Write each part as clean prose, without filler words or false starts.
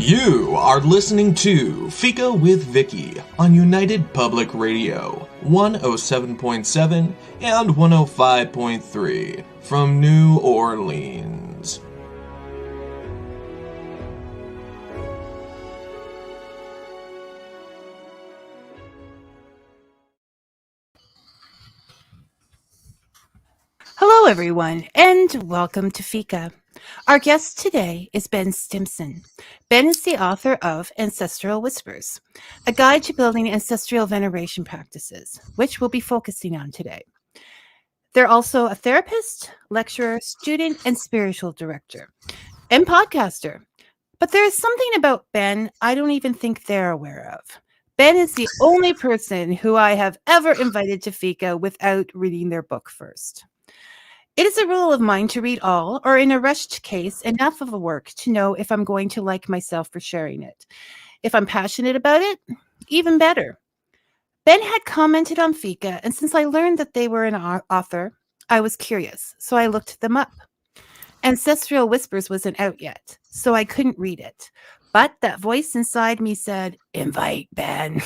You are listening to Fika with Vicky on United Public Radio, 107.7 and 105.3 from New Orleans. Hello, everyone, and welcome to Fika. Our guest today is Ben Stimpson. Ben is the author of Ancestral Whispers, a guide to building ancestral veneration practices, which we'll be focusing on today. They're also a therapist, lecturer, student, and spiritual director, and podcaster. But there is something about Ben I don't even think they're aware of. Ben is the only person who I have ever invited to Fika without reading their book first. It is a rule of mine to read all, or in a rushed case, enough of a work to know if I'm going to like myself for sharing it. If I'm passionate about it, even better. Ben had commented on Fika, and since I learned that they were an author, I was curious, so I looked them up. Ancestral Whispers wasn't out yet, so I couldn't read it. But that voice inside me said, "Invite Ben."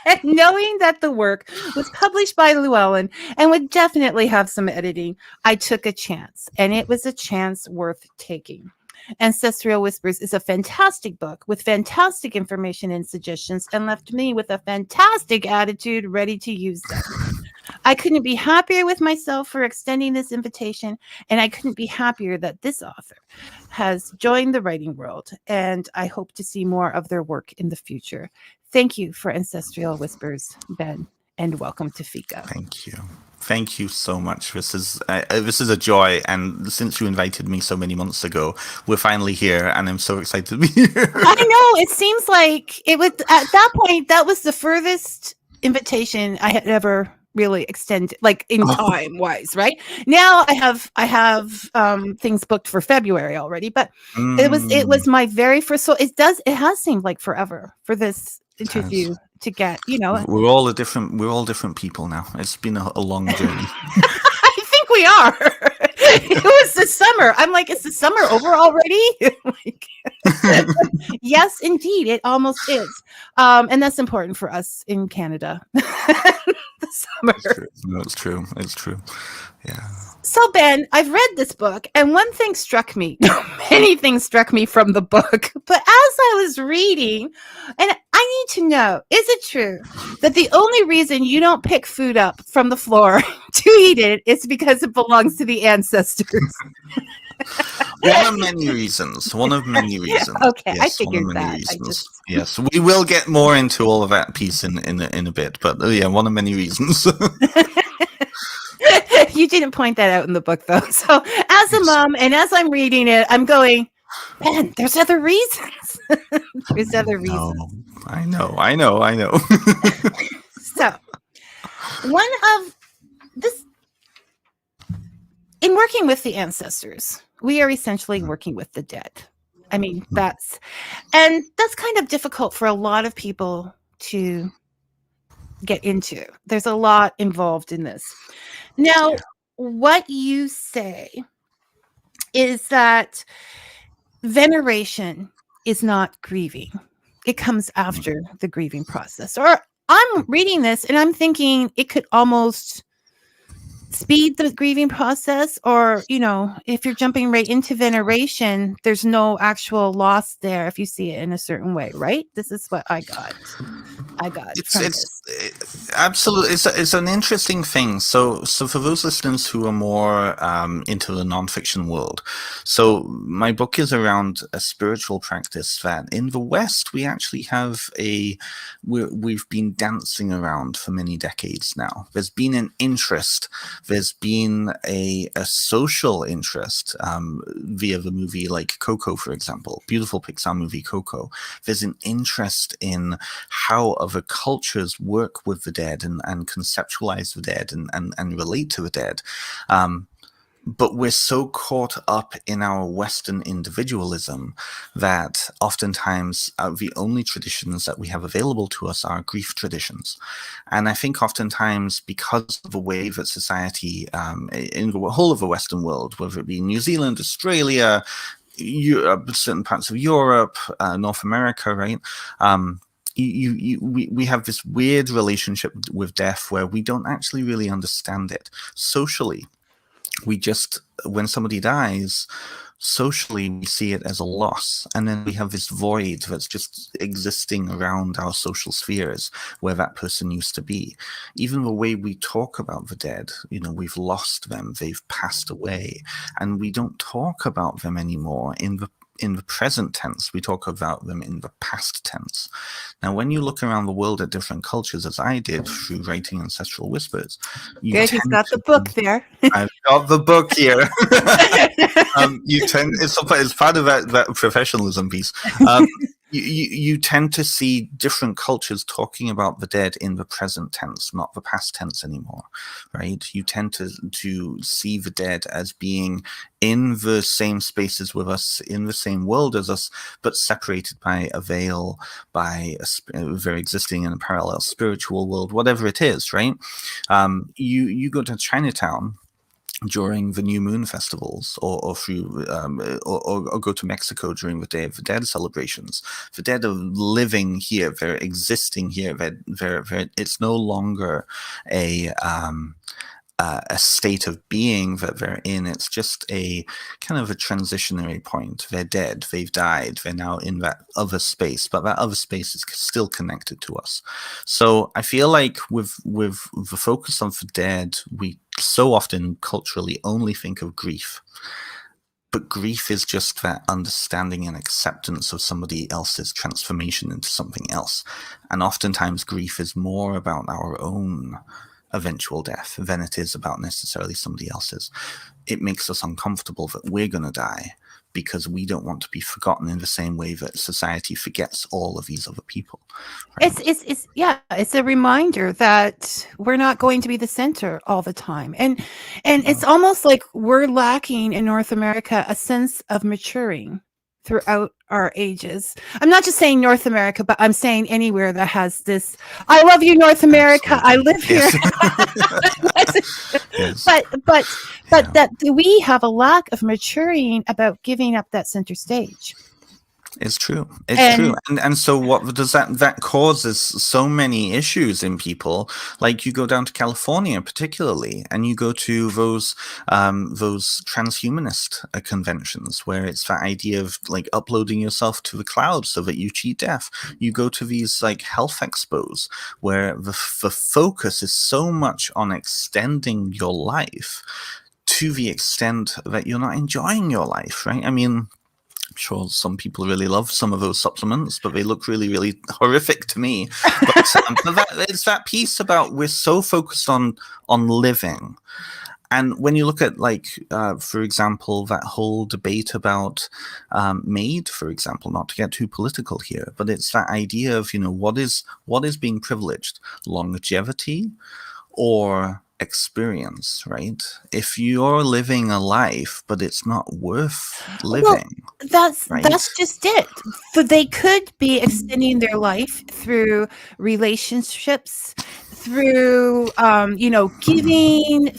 And knowing that the work was published by Llewellyn and would definitely have some editing, I took a chance, and it was a chance worth taking. Ancestral Whispers is a fantastic book with fantastic information and suggestions, and left me with a fantastic attitude ready to use them. I couldn't be happier with myself for extending this invitation, and I couldn't be happier that this author has joined the writing world, and I hope to see more of their work in the future. Thank you for Ancestral Whispers, Ben, and welcome to Fika. Thank you. Thank you so much. This is a joy, and since you invited me so many months ago, we're finally here, and I'm so excited to be here. I know, it seems like it was at that point, that was the furthest invitation I had ever really extended, like in time wise, right? Now I have things booked for February already, but it was my very first, so it has seemed like forever for this interview to get, we're all different people now. It's been a long journey. I think we are. It was the summer. I'm like, is the summer over already? Yes, indeed, it almost is. And that's important for us in Canada. The summer. It's true. Yeah. So, Ben, I've read this book, and one thing struck me. Many things struck me from the book. But as I was reading, and I need to know, is it true that the only reason you don't pick food up from the floor to eat it is because it belongs to the ancestors? One of many reasons. Okay, yes, I figured that. Yes, we will get more into all of that piece in a bit, but yeah, one of many reasons. You didn't point that out in the book, though. So as a mom, and as I'm reading it, I'm going, man, there's other reasons. There's other reasons. I know. So one of this, in working with the ancestors, we are essentially working with the dead. I mean, that's kind of difficult for a lot of people to get into. There's a lot involved in this. Now, what you say is that veneration is not grieving. It comes after the grieving process. Or I'm reading this and I'm thinking it could almost speed the grieving process, or if you're jumping right into veneration, there's no actual loss there if you see it in a certain way, right? This is what I got it's absolutely, it's an interesting thing. So for those listeners who are more into the nonfiction world, so my book is around a spiritual practice that in the West we actually have we've been dancing around for many decades now. There's been an interest. There's been a social interest via the movie like Coco, for example, beautiful Pixar movie Coco. There's an interest in how other cultures work with the dead and conceptualize the dead and relate to the dead. But we're so caught up in our Western individualism that oftentimes the only traditions that we have available to us are grief traditions. And I think oftentimes because of the way that society in the whole of the Western world, whether it be New Zealand, Australia, certain parts of Europe, North America, right? We have this weird relationship with death where we don't actually really understand it socially. We just, when somebody dies, socially we see it as a loss, and then we have this void that's just existing around our social spheres where that person used to be. Even the way we talk about the dead, we've lost them, they've passed away, and we don't talk about them anymore in the present tense. We talk about them in the past tense. Now, when you look around the world at different cultures, as I did through writing Ancestral Whispers, Good, he's got the book there. I've got the book here. It's part of that professionalism piece. You tend to see different cultures talking about the dead in the present tense, not the past tense anymore, right? You tend to see the dead as being in the same spaces with us, in the same world as us, but separated by a veil, by they're existing in a parallel spiritual world, whatever it is, right? You go to Chinatown during the new moon festivals, or through or go to Mexico during the Day of the Dead celebrations. The dead are living here, they're existing here. It's no longer a state of being that they're in. It's just a kind of a transitionary point. They're dead, they've died, they're now in that other space, but that other space is still connected to us. So I feel like with the focus on the dead, we so often culturally only think of grief. But grief is just that understanding and acceptance of somebody else's transformation into something else. And oftentimes grief is more about our own eventual death than it is about necessarily somebody else's. It makes us uncomfortable that we're going to die because we don't want to be forgotten in the same way that society forgets all of these other people. Right? It's a reminder that we're not going to be the center all the time. And it's almost like we're lacking in North America a sense of maturing throughout our ages. I'm not just saying North America, but I'm saying anywhere that has this, I love you, North America, absolutely. I live here. Yes. But that we have a lack of maturing about giving up that center stage. It's true. It's true. And so what does that causes so many issues in people. Like you go down to California particularly, and you go to those transhumanist conventions where it's that idea of like uploading yourself to the cloud so that you cheat death. You go to these like health expos where the focus is so much on extending your life to the extent that you're not enjoying your life, right? I mean, I'm sure some people really love some of those supplements, but they look really, really horrific to me. But it's that piece about we're so focused on living. And when you look at, like, for example, that whole debate about MAID, for example, not to get too political here, but it's that idea of, what is being privileged? Longevity or experience, right? If you're living a life but it's not worth living, that's just it. So they could be extending their life through relationships, through giving,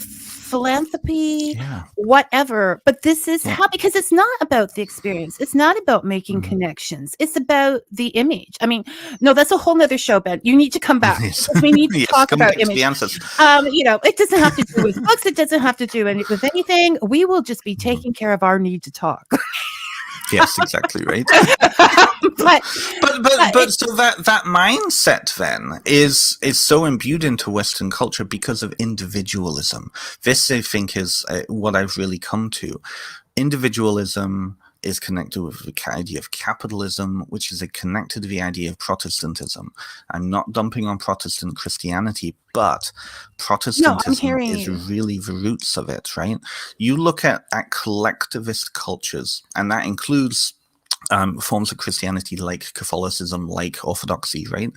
philanthropy, whatever. But this is how, because it's not about the experience. It's not about making connections. It's about the image. I mean, no, that's a whole nother show, Ben. You need to come back. We need to talk about image. It doesn't have to do with books. It doesn't have to do with anything. We will just be taking care of our need to talk. Yes, exactly right. but so that mindset then is so imbued into Western culture because of individualism. This, I think, is what I've really come to. Individualism is connected with the idea of capitalism, which is connected to the idea of Protestantism. I'm not dumping on Protestant Christianity, but Protestantism is really the roots of it, right? You look at collectivist cultures, and that includes forms of Christianity like Catholicism, like Orthodoxy, right?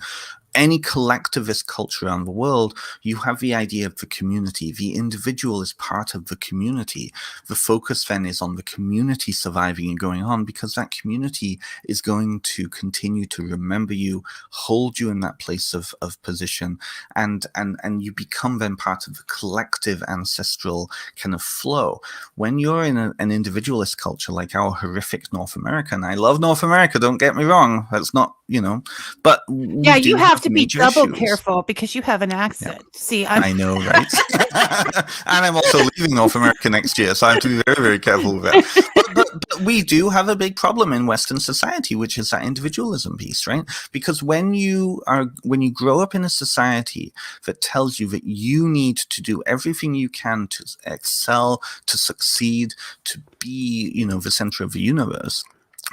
any collectivist culture around the world, you have the idea of the community. The individual is part of the community. The focus then is on the community surviving and going on, because that community is going to continue to remember you, hold you in that place of position, and you become then part of the collective ancestral kind of flow. When you're in an individualist culture like our horrific North America, and I love North America, don't get me wrong, that's not, but yeah, you have to be double issues. Careful because you have an accent. Yeah. See, I know, right? And I'm also leaving North America next year, so I have to be very, very careful with that. But we do have a big problem in Western society, which is that individualism piece, right? Because when you grow up in a society that tells you that you need to do everything you can to excel, to succeed, to be, the center of the universe,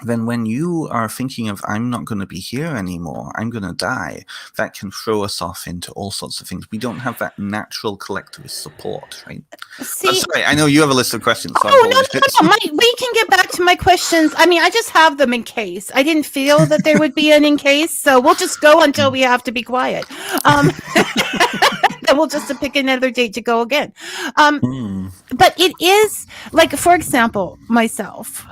then when you are thinking of, I'm not going to be here anymore, I'm going to die, that can throw us off into all sorts of things. We don't have that natural collectivist support, right? See, sorry, I know you have a list of questions. So no. We can get back to my questions. I mean, I just have them in case. I didn't feel that there would be an in case, so we'll just go until we have to be quiet. Then we'll just pick another date to go again. But it is, like, for example, myself,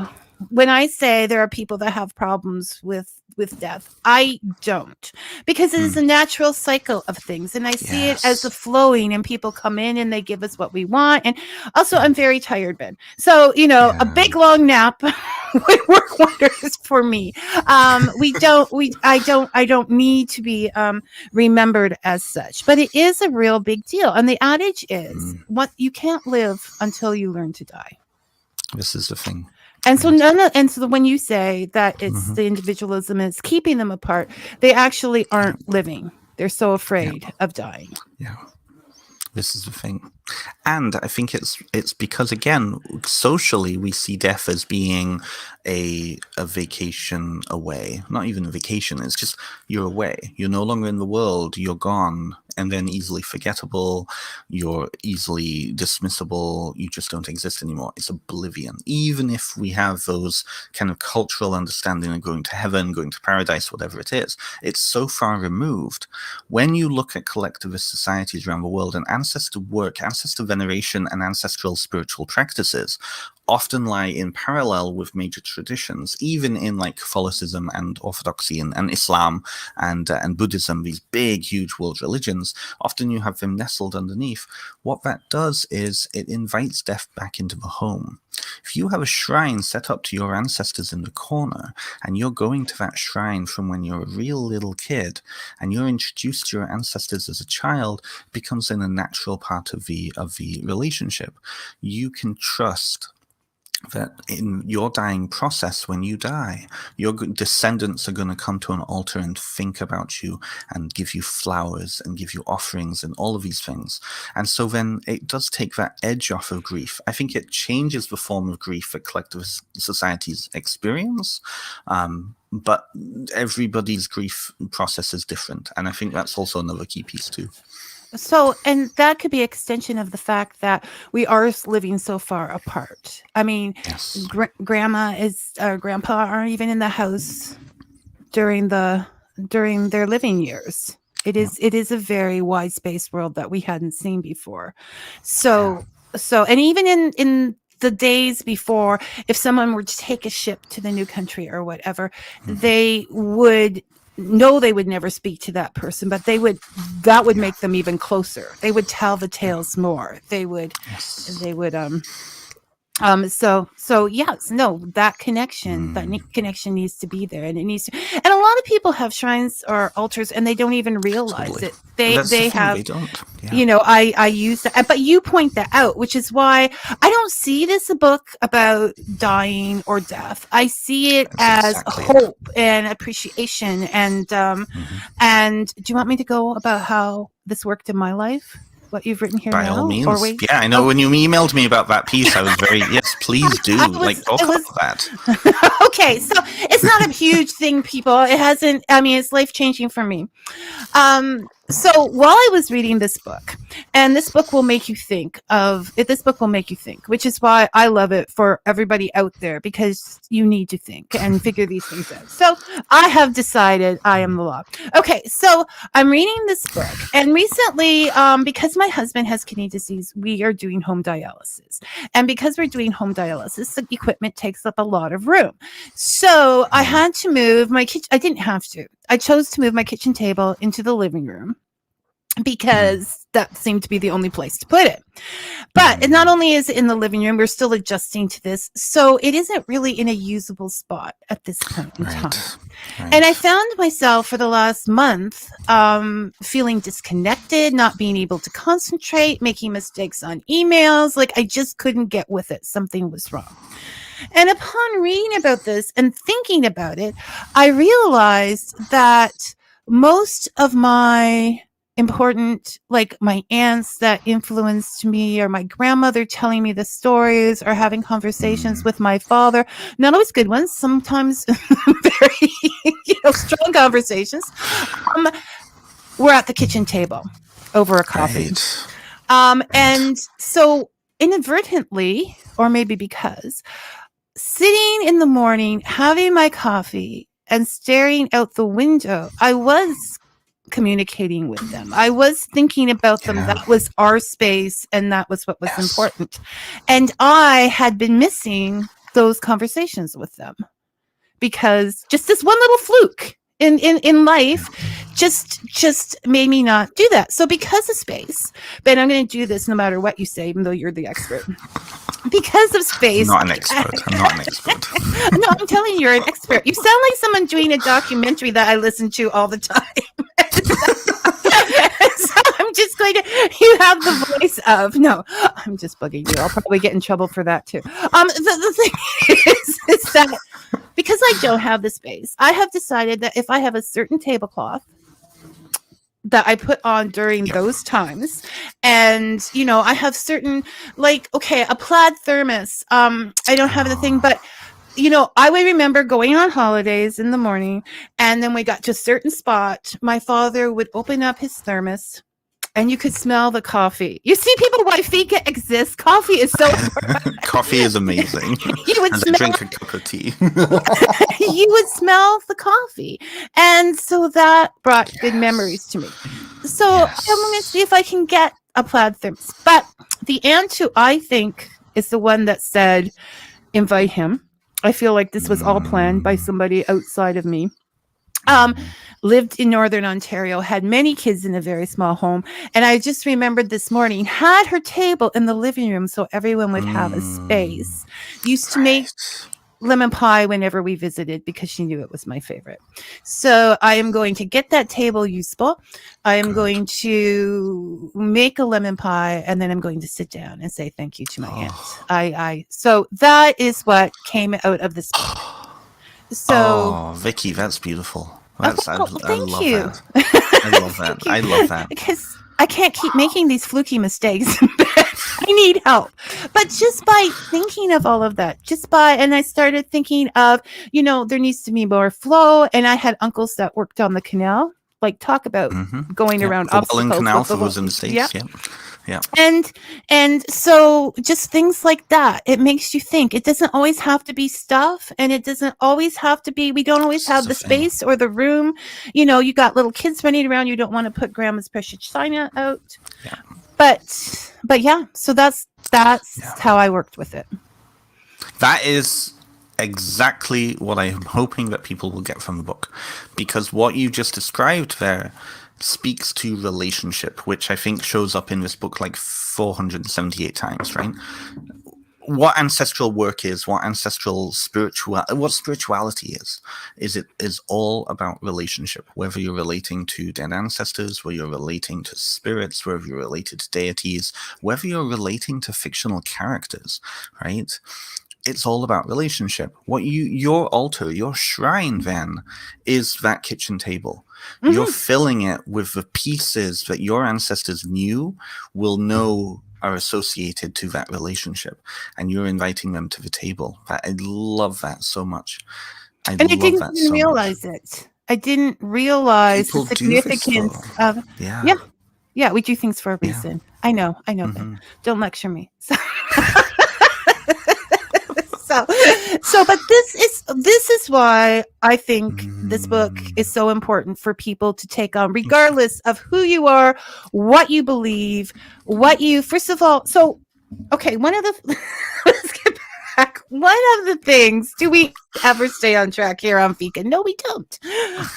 when I say there are people that have problems with death, I don't, because it is a natural cycle of things, and I see it as the flowing, and people come in and they give us what we want. And also, I'm very tired, Ben, so a big long nap would work wonders for me. I don't need to be remembered as such, but it is a real big deal. And the adage is, what you can't live until you learn to die. This is the thing. And so when you say that it's the individualism is keeping them apart, they actually aren't living. They're so afraid of dying. Yeah. This is the thing. And I think it's because, again, socially we see death as being a vacation away. Not even a vacation, it's just you're away. You're no longer in the world, you're gone, and then easily forgettable, you're easily dismissible, you just don't exist anymore. It's oblivion. Even if we have those kind of cultural understanding of going to heaven, going to paradise, whatever it is, it's so far removed. When you look at collectivist societies around the world, and ancestor work, ancestor veneration and ancestral spiritual practices often lie in parallel with major traditions, even in like Catholicism and Orthodoxy and Islam and Buddhism, these big, huge world religions. Often you have them nestled underneath. What that does is it invites death back into the home. If you have a shrine set up to your ancestors in the corner, and you're going to that shrine from when you're a real little kid, and you're introduced to your ancestors as a child, it becomes then a natural part of the relationship. You can trust that in your dying process, when you die, your descendants are going to come to an altar and think about you and give you flowers and give you offerings and all of these things. And so then it does take that edge off of grief. I think it changes the form of grief that collective societies experience. But everybody's grief process is different. And I think that's also another key piece too. So, and that could be extension of the fact that we are living so far apart. I mean, grandpa aren't even in the house during their living years. It is a very wide space world that we hadn't seen before. So, and even in the days before, if someone were to take a ship to the new country or whatever, they would never speak to that person, but that would make them even closer. They would tell the tales more. That connection needs to be there, and and a lot of people have shrines or altars and they don't even realize it. They have, I use that, but you point that out, which is why I don't see this a book about dying or death. I see it as hope and appreciation. And and do you want me to go about how this worked in my life? What you've written here by now? all means. Yeah, I know when you emailed me about that piece, I was very, yes, please do. Talk about that. Okay, so it's not a huge thing, people. It hasn't, it's life-changing for me. So while I was reading this book, and this book will make you think, which is why I love it for everybody out there, because you need to think and figure these things out. So I have decided I am the law. Okay, so I'm reading this book, and recently, because my husband has kidney disease, we are doing home dialysis. And because we're doing home dialysis, the equipment takes up a lot of room. So I had to move my kitchen. I didn't have to. I chose to move my kitchen table into the living room because that seemed to be the only place to put it. But not only is it in the living room, we're still adjusting to this. So it isn't really in a usable spot at this point in time. Right. And I found myself for the last month feeling disconnected, not being able to concentrate, making mistakes on emails. Like I just couldn't get with it. Something was wrong. And upon reading about this and thinking about it, I realized that most of my important, like my aunts that influenced me, or my grandmother telling me the stories, or having conversations with my father, not always good ones, sometimes very strong conversations, were at the kitchen table over a coffee. Right. And so inadvertently, or maybe because, sitting in the morning, having my coffee and staring out the window, I was communicating with them. I was thinking about them. That was our space, and that was what was important. And I had been missing those conversations with them, because just this one little fluke in life just made me not do that. So because of space, Ben, I'm going to do this no matter what you say, even though you're the expert. Because of space. I'm not an expert. No, I'm telling you, you're an expert. You sound like someone doing a documentary that I listen to all the time. So I'm just going to, you have the voice of, no, I'm just bugging you. I'll probably get in trouble for that too. The thing is that because I don't have the space, I have decided that if I have a certain tablecloth that I put on during those times, and I have certain, like, okay, a plaid thermos. I don't have the thing, but I would remember going on holidays in the morning, and then we got to a certain spot. My father would open up his thermos, and you could smell the coffee. You see, people, why Fika exists. Coffee is so Coffee is amazing. You would drink a cup of tea. You would smell the coffee. And so that brought good memories to me. So I'm going to see if I can get a plaid thermos. But the aunt who I think is the one that said, invite him. I feel like this was all planned by somebody outside of me. Lived in Northern Ontario, had many kids in a very small home. And I just remembered this morning, had her table in the living room so everyone would have a space. Used to make lemon pie whenever we visited because she knew it was my favorite. So I am going to get that table usable. I am going to make a lemon pie, and then I'm going to sit down and say thank you to my aunt. So that is what came out of this book. So, Vicky, that's beautiful. I love that. I love that. Because I can't keep making these fluky mistakes. I need help. But just by thinking of all of that, and I started thinking of, there needs to be more flow. And I had uncles that worked on the canal, like talk about going around obstacles. The canal for those in the States. Yeah. And so just things like that, it makes you think. It doesn't always have to be stuff, and it doesn't always have to be, we don't always have the space or the room. You got little kids running around, you don't want to put grandma's precious china out. Yeah. But yeah, so that's how I worked with it. That is exactly what I'm hoping that people will get from the book, because what you just described there speaks to relationship, which I think shows up in this book like 478 times, right? What ancestral work is, what spirituality is it is all about relationship, whether you're relating to dead ancestors, whether you're relating to spirits, whether you're related to deities, whether you're relating to fictional characters, right? It's all about relationship. Your altar, your shrine then is that kitchen table. Mm-hmm. You're filling it with the pieces that your ancestors will know are associated to that relationship, and you're inviting them to the table. I love that so much. I didn't even realize it I didn't realize People the do this, significance though. of Yeah. yeah, we do things for a Yeah. reason. I know, Ben. Mhm. Don't lecture me. So but this is why I think this book is so important for people to take on, regardless of who you are, what you believe, what you first of all. So okay, one of the let's get back. One of the things, do we ever stay on track here on Fika? No, we don't.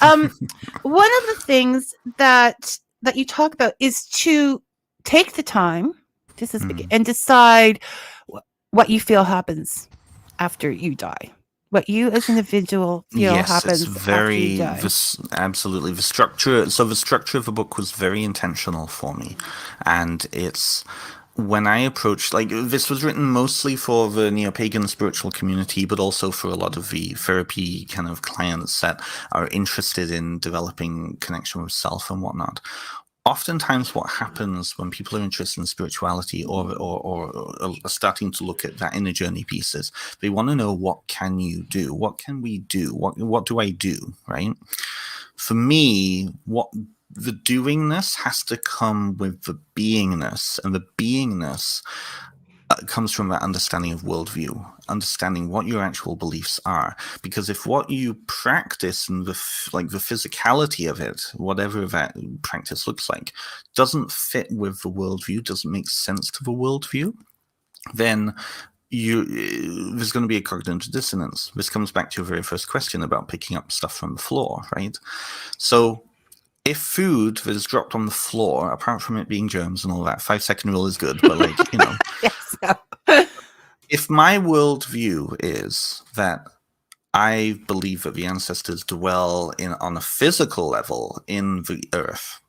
One of the things that you talk about is to take the time, this is big, and decide what you feel happens after you die. What you as an individual feel Yes, it's happens after you very die. absolutely the structure. So the structure of the book was very intentional for me, and it's when I approached, like, this was written mostly for the neo-pagan spiritual community, but also for a lot of the therapy kind of clients that are interested in developing connection with self and whatnot. Oftentimes what happens when people are interested in spirituality or are starting to look at that inner journey pieces, they want to know, what can you do? What can we do? What do I do, right? For me, what the doingness has to come with the beingness, and the beingness comes from that understanding of worldview, understanding what your actual beliefs are. Because if what you practice and the physicality of it, whatever that practice looks like, doesn't fit with the worldview, doesn't make sense to the worldview, then there's going to be a cognitive dissonance. This comes back to your very first question about picking up stuff from the floor, right? So if food that is dropped on the floor, apart from it being germs and all that, 5-second rule is good, but Yes. if my worldview is that I believe that the ancestors dwell on a physical level in the earth,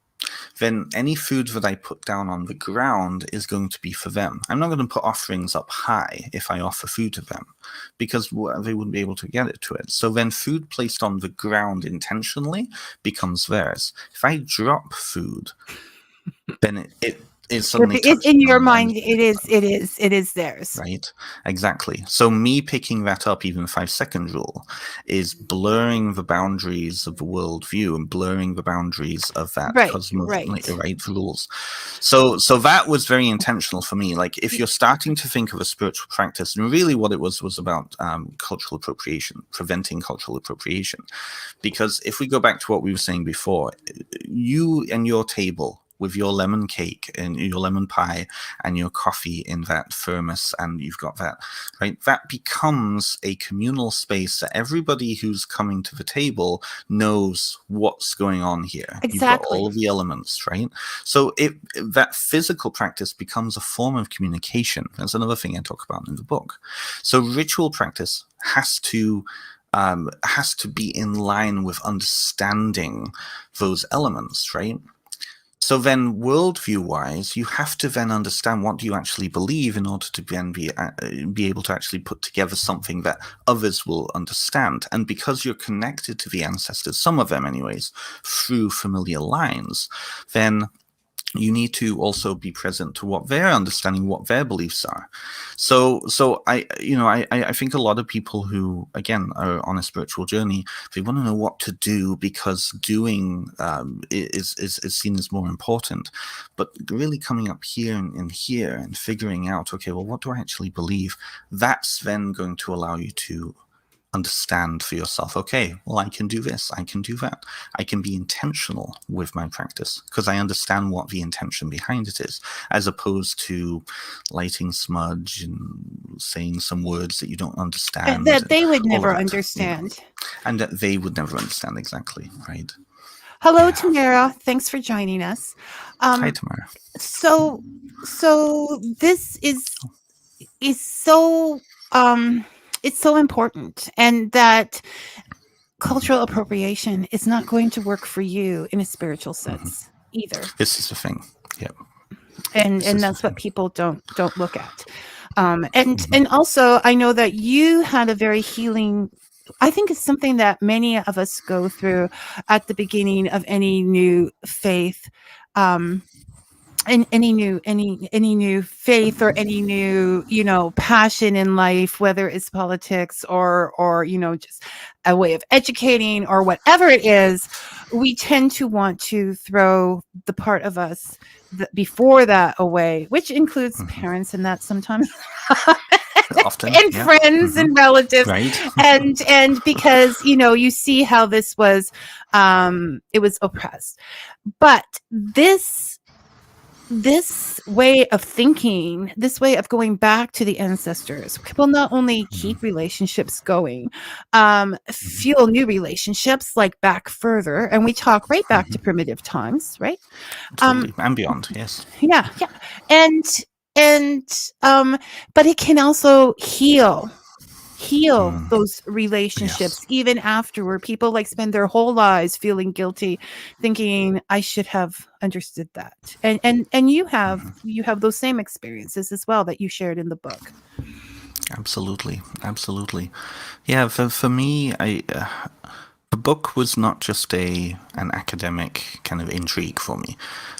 then any food that I put down on the ground is going to be for them. I'm not going to put offerings up high if I offer food to them, because they wouldn't be able to get it to it. So then food placed on the ground intentionally becomes theirs. If I drop food, then it suddenly touches in your on mind, them. it is theirs. Right, exactly. So me picking that up, even 5-second rule, is blurring the boundaries of the worldview and blurring the boundaries of that right rules. So that was very intentional for me. Like, if you're starting to think of a spiritual practice, and really what it was about cultural appropriation, preventing cultural appropriation. Because if we go back to what we were saying before, you and your table with your lemon cake and your lemon pie and your coffee in that thermos, and you've got that, right? That becomes a communal space that everybody who's coming to the table knows what's going on here. Exactly. You've got all of the elements, right? So that physical practice becomes a form of communication. That's another thing I talk about in the book. So ritual practice has to be in line with understanding those elements, right? So then, worldview-wise, you have to then understand what do you actually believe in order to then be able to actually put together something that others will understand. And because you're connected to the ancestors, some of them anyways, through familiar lines, then you need to also be present to what they're understanding, what their beliefs are. So I think a lot of people who, again, are on a spiritual journey, they want to know what to do because doing is seen as more important. But really coming up here and figuring out, okay, well, what do I actually believe? That's then going to allow you to understand for yourself, okay, well, I can do this, I can do that. I can be intentional with my practice because I understand what the intention behind it is, as opposed to lighting smudge and saying some words that you don't understand. And that they would never understand. And that they would never understand, exactly, right? Hello, Tamara. Thanks for joining us. Hi, Tamara. So this is so it's so important, and that cultural appropriation is not going to work for you in a spiritual sense either. This is the thing. Yep. And that's what people don't look at. And also, I know that you had a very healing, I think it's something that many of us go through at the beginning of any new faith. any new faith or any new, passion in life, whether it's politics or just a way of educating or whatever it is, we tend to want to throw the part of us before that away, which includes parents and that sometimes. Often, And yeah. friends and relatives, Right. and because you see how this was, it was oppressed. But this way of thinking, this way of going back to the ancestors, will not only keep relationships going, fuel new relationships, like back further, and we talk right back to primitive times, right? Totally. And beyond, yes. Yeah, and but it can also heal those relationships. Yes. Even afterward, people like spend their whole lives feeling guilty, thinking I should have understood that. And you have those same experiences as well that you shared in the book. Absolutely. Yeah, for me, the book was not just an academic kind of intrigue for me.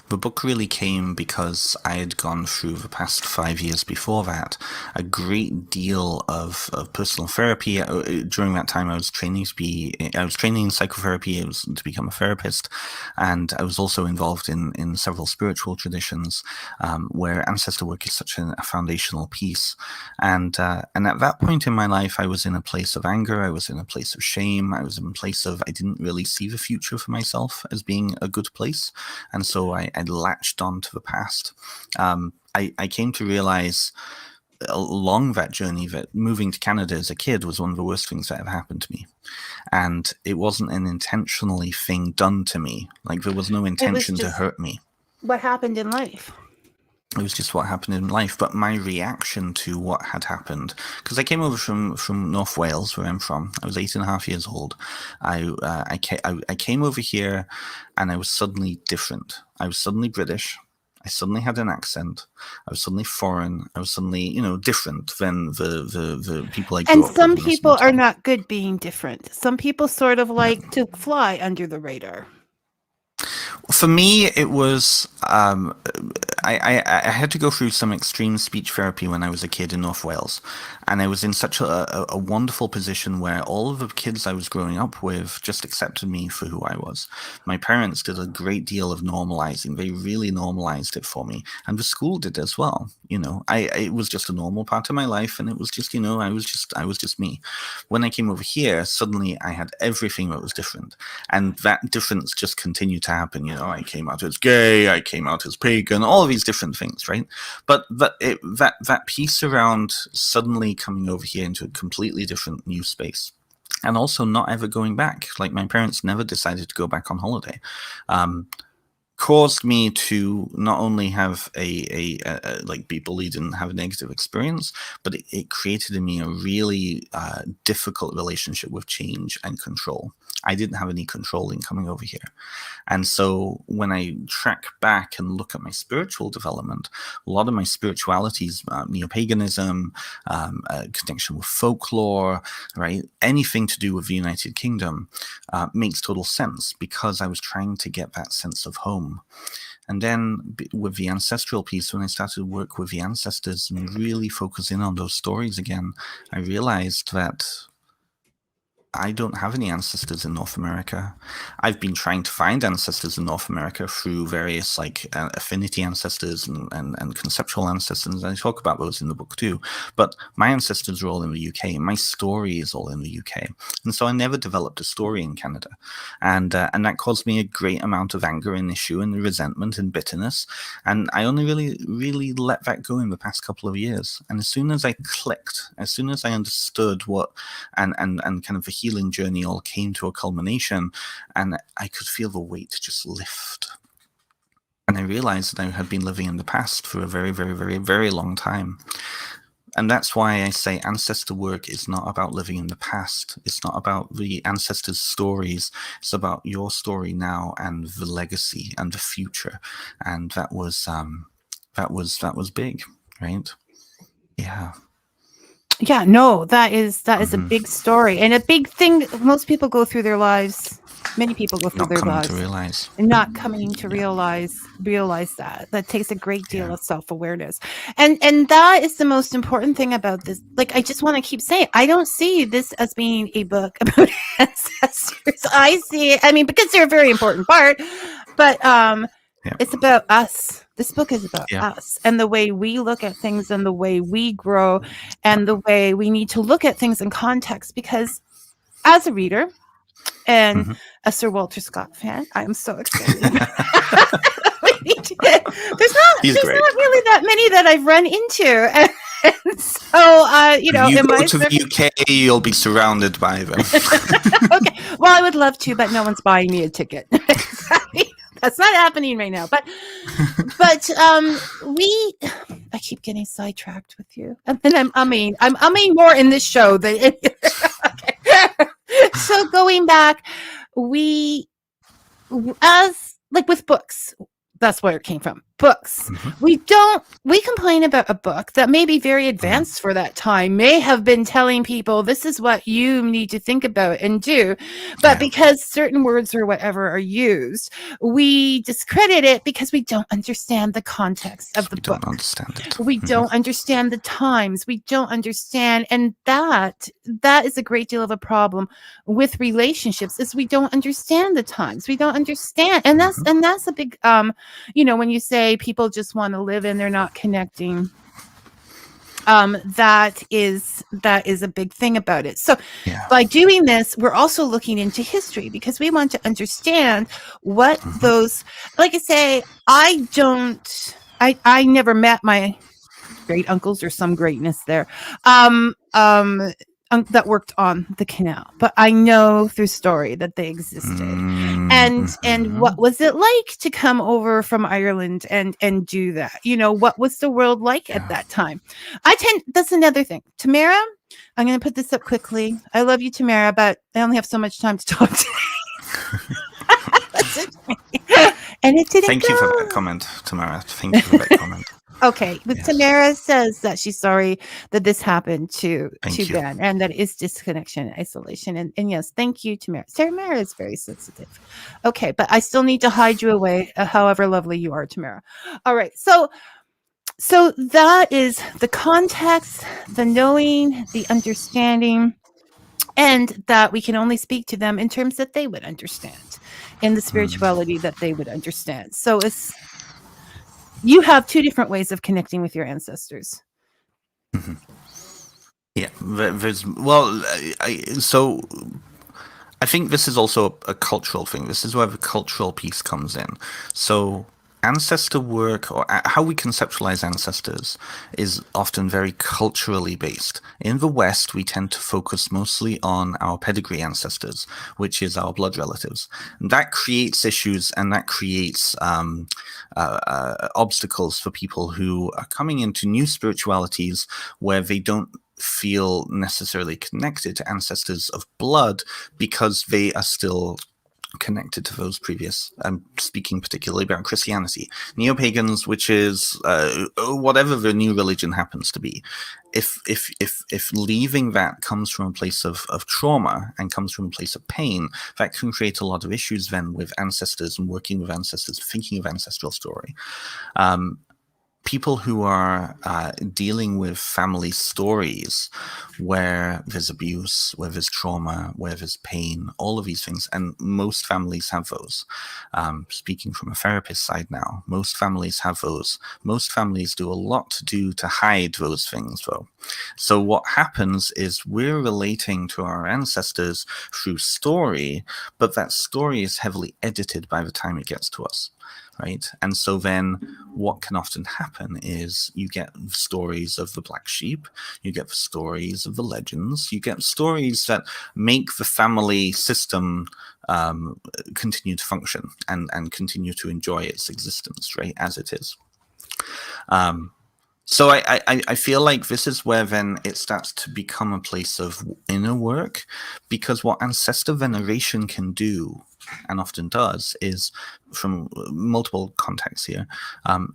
The book really came because I had gone through the past 5 years before that a great deal of personal therapy. During that time, I was training in psychotherapy. I was to become a therapist, and I was also involved in several spiritual traditions where ancestor work is such a foundational piece. And at that point in my life, I was in a place of anger. I was in a place of shame. I was in a place of I didn't really see the future for myself as being a good place, and so I latched on to the past. I came to realize along that journey that moving to Canada as a kid was one of the worst things that ever happened to me, and it wasn't an intentionally thing done to me. Like there was no intention to hurt me. What happened in life? It was just what happened in life. But my reaction to what had happened, because I came over from North Wales, where I'm from. I was 8.5 years old. I came over here, and I was suddenly different. I was suddenly British. I suddenly had an accent. I was suddenly foreign. I was suddenly, different than the people I grew And up with. some people are not good being different. Some people sort of like to fly under the radar. For me, it was I had to go through some extreme speech therapy when I was a kid in North Wales, and I was in such a wonderful position where all of the kids I was growing up with just accepted me for who I was. My parents did a great deal of normalizing; they really normalized it for me, and the school did as well. It was just a normal part of my life, and it was just I was just me. When I came over here, suddenly I had everything that was different, and that difference just continued to happen. I came out as gay, I came out as pagan, all of these different things, right? But that piece around suddenly coming over here into a completely different new space, and also not ever going back. Like my parents never decided to go back on holiday. Caused me to not only have like be bullied and have a negative experience, but it created in me a really difficult relationship with change and control. I didn't have any control in coming over here. And so when I track back and look at my spiritual development, a lot of my spiritualities, neo-paganism, connection with folklore, right? Anything to do with the United Kingdom makes total sense because I was trying to get that sense of home. And then with the ancestral piece, when I started to work with the ancestors and really focus in on those stories again, I realized that I don't have any ancestors in North America. I've been trying to find ancestors in North America through various affinity ancestors and conceptual ancestors, and I talk about those in the book too. But my ancestors are all in the UK, and my story is all in the UK. And so I never developed a story in Canada. And that caused me a great amount of anger and issue and resentment and bitterness. And I only really let that go in the past couple of years. And as soon as I clicked, as soon as I understood what and kind of the healing journey all came to a culmination, and I could feel the weight just lift. And I realized that I had been living in the past for a very, very, very, very long time. And that's why I say ancestor work is not about living in the past. It's not about the ancestors' stories. It's about your story now and the legacy and the future. And that was big, right? Yeah. Yeah, no, that is a big story and a big thing that most people go through their lives. Many people go through Not their coming to lives realize. and not coming to realize that takes a great deal Yeah. of self-awareness. And that is the most important thing about this. Like, I just want to keep saying, I don't see this as being a book about ancestors. I see it, I mean, because they're a very important part, but Yeah. it's about us. This book is about Yeah. us and the way we look at things and the way we grow and the way we need to look at things in context. Because as a reader and a Sir Walter Scott fan, I am so excited. He's There's great. not really that many that I've run into. And so, you know, If you in go my to the UK, you'll be surrounded by them. okay. Well, I would love to, but no one's buying me a ticket. That's not happening right now. But I keep getting sidetracked with you. And then I'm umming more in this show than okay. So going back, as like with books, that's where it came from. Books. We complain about a book that may be very advanced for that time, may have been telling people this is what you need to think about and do. But because certain words or whatever are used, we discredit it because we don't understand the context of the book. Don't understand it. We don't understand the times. We don't understand. And that is a great deal of a problem with relationships, is we don't understand the times. We don't understand. And that's a big you know, when you say people just want to live and they're not connecting, that is a big thing about it. So by doing this, we're also looking into history because we want to understand what those, like I say, I never met my great uncles or some greatness there. That worked on the canal, but I know through story that they existed. And what was it like to come over from Ireland and do that? You know, what was the world like at that time? That's another thing. Tamara, I'm going to put this up quickly. I love you, Tamara, but I only have so much time to talk today. And it didn't Thank you for that comment, Tamara. Thank you for that comment. Okay, but Tamara says that she's sorry that this happened to Ben, and that is disconnection and isolation. And yes, thank you, Tamara. Tamara is very sensitive. Okay, but I still need to hide you away, however lovely you are, Tamara. All right, so that is the context, the knowing, the understanding, and that we can only speak to them in terms that they would understand, in the spirituality that they would understand. So you have two different ways of connecting with your ancestors. Yeah, so I think this is also a cultural thing. This is where the cultural piece comes in. So ancestor work, or how we conceptualize ancestors, is often very culturally based. In the West, we tend to focus mostly on our pedigree ancestors, which is our blood relatives. And that creates issues, and that creates obstacles for people who are coming into new spiritualities where they don't feel necessarily connected to ancestors of blood because they are still connected to those previous. I'm speaking particularly about Christianity, neo-pagans, which is whatever the new religion happens to be. If leaving that comes from a place of trauma and comes from a place of pain, that can create a lot of issues then with ancestors and working with ancestors, thinking of ancestral story. People who are dealing with family stories where there's abuse, where there's trauma, where there's pain, all of these things, and most families have those. Speaking from a therapist side now, most families have those. Most families do a lot to hide those things, though. So what happens is we're relating to our ancestors through story, but that story is heavily edited by the time it gets to us. Right. And so then what can often happen is you get stories of the black sheep, you get the stories of the legends, you get stories that make the family system continue to function and continue to enjoy its existence, right, as it is. So I feel like this is where then it starts to become a place of inner work, because what ancestor veneration can do and often does, is from multiple contexts here.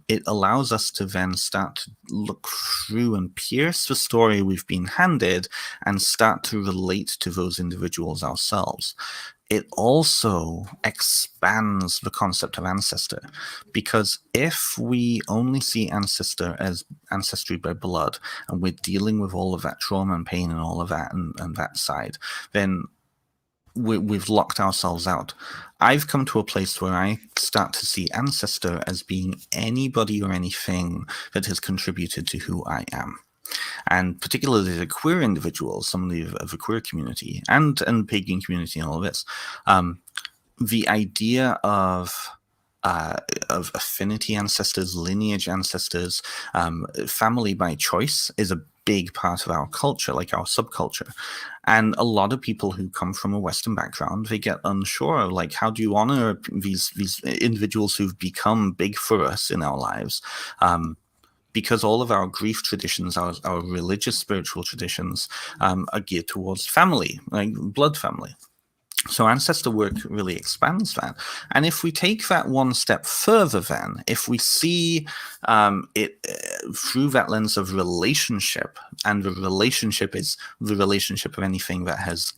It allows us to then start to look through and pierce the story we've been handed and start to relate to those individuals ourselves. It also expands the concept of ancestor, because if we only see ancestor as ancestry by blood, and we're dealing with all of that trauma and pain and all of that and that side, then we've locked ourselves out. I've come to a place where I start to see ancestor as being anybody or anything that has contributed to who I am. And particularly the queer individuals, somebody of the queer community and pagan community and all of this, the idea of affinity ancestors, lineage ancestors, family by choice is a big part of our culture, like our subculture. And a lot of people who come from a Western background, they get unsure of, like, how do you honor these individuals who've become big for us in our lives? Because all of our grief traditions, our religious spiritual traditions, are geared towards family, like blood family. So ancestor work really expands that. And if we take that one step further, then, if we see it through that lens of relationship, and the relationship is the relationship of anything that has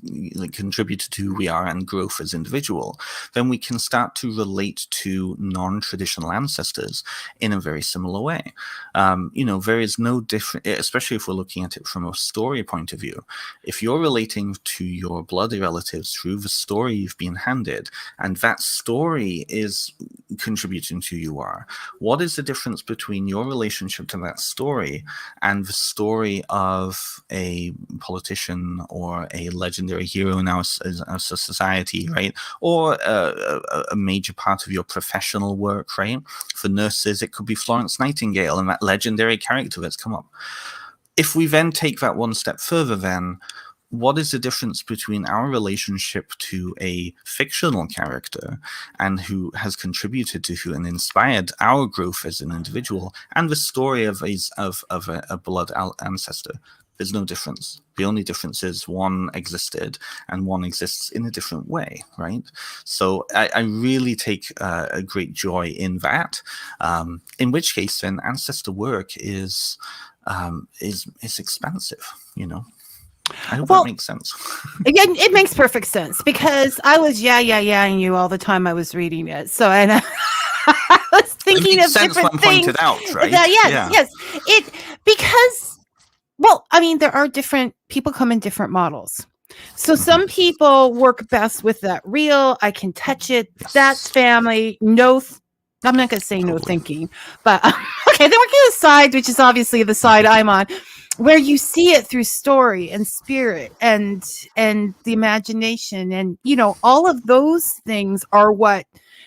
contributed to who we are and growth as individual, then we can start to relate to non-traditional ancestors in a very similar way. There is no different, especially if we're looking at it from a story point of view. If you're relating to your bloody relatives through the story you've been handed, and that story is contributing to who you are, what is the difference between your relationship to that story and the story of a politician or a legendary hero in our society, right? Or a major part of your professional work, right? For nurses, it could be Florence Nightingale and that legendary character that's come up. If we then take that one step further, then what is the difference between our relationship to a fictional character and who has contributed to who and inspired our growth as an individual, and the story of a blood ancestor? There's no difference. The only difference is one existed and one exists in a different way, right? So I really take a great joy in that. In which case, then, ancestor work is expansive, I hope that makes sense. Yeah, it makes perfect sense, because I was and you all the time I was reading it. So, and I was thinking of different things. Pointed out, right? Yes. Because, well, I mean, there are different people come in different models. So some people work best with that real, I can touch it. Yes. That's family. No, I'm not going to say no thinking, but okay, then we're going to side, which is obviously the side I'm on, where you see it through story and spirit and the imagination, and all of those things are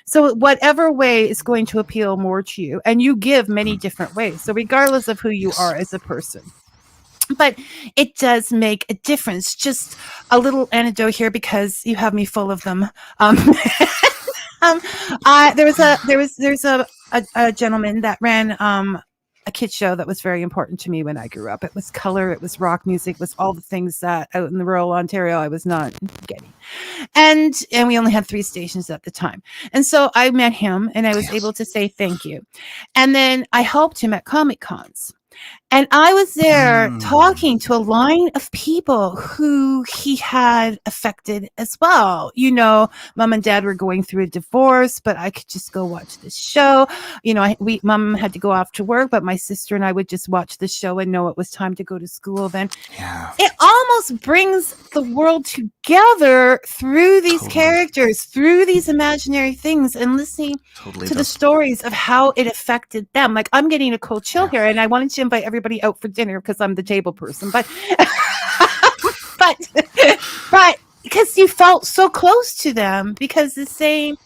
so whatever way is going to appeal more to you, and you give many different ways, so regardless of who you are as a person. But it does make a difference. Just a little anecdote here, because you have me full of them. There's a gentleman that ran a kid show that was very important to me when I grew up. It was color, it was rock music, it was all the things that out in the rural Ontario I was not getting. And we only had 3 stations at the time. And so I met him and I was able to say thank you. And then I helped him at Comic Cons. And I was there talking to a line of people who he had affected as well. Mom and dad were going through a divorce, but I could just go watch this show. Mom had to go off to work, but my sister and I would just watch the show and know it was time to go to school then. Yeah. It almost brings the world together through these characters, through these imaginary things, and listening to the stories of how it affected them. Like, I'm getting a cold chill here, and I wanted to invite everybody out for dinner because I'm the table person, but because you felt so close to them because the same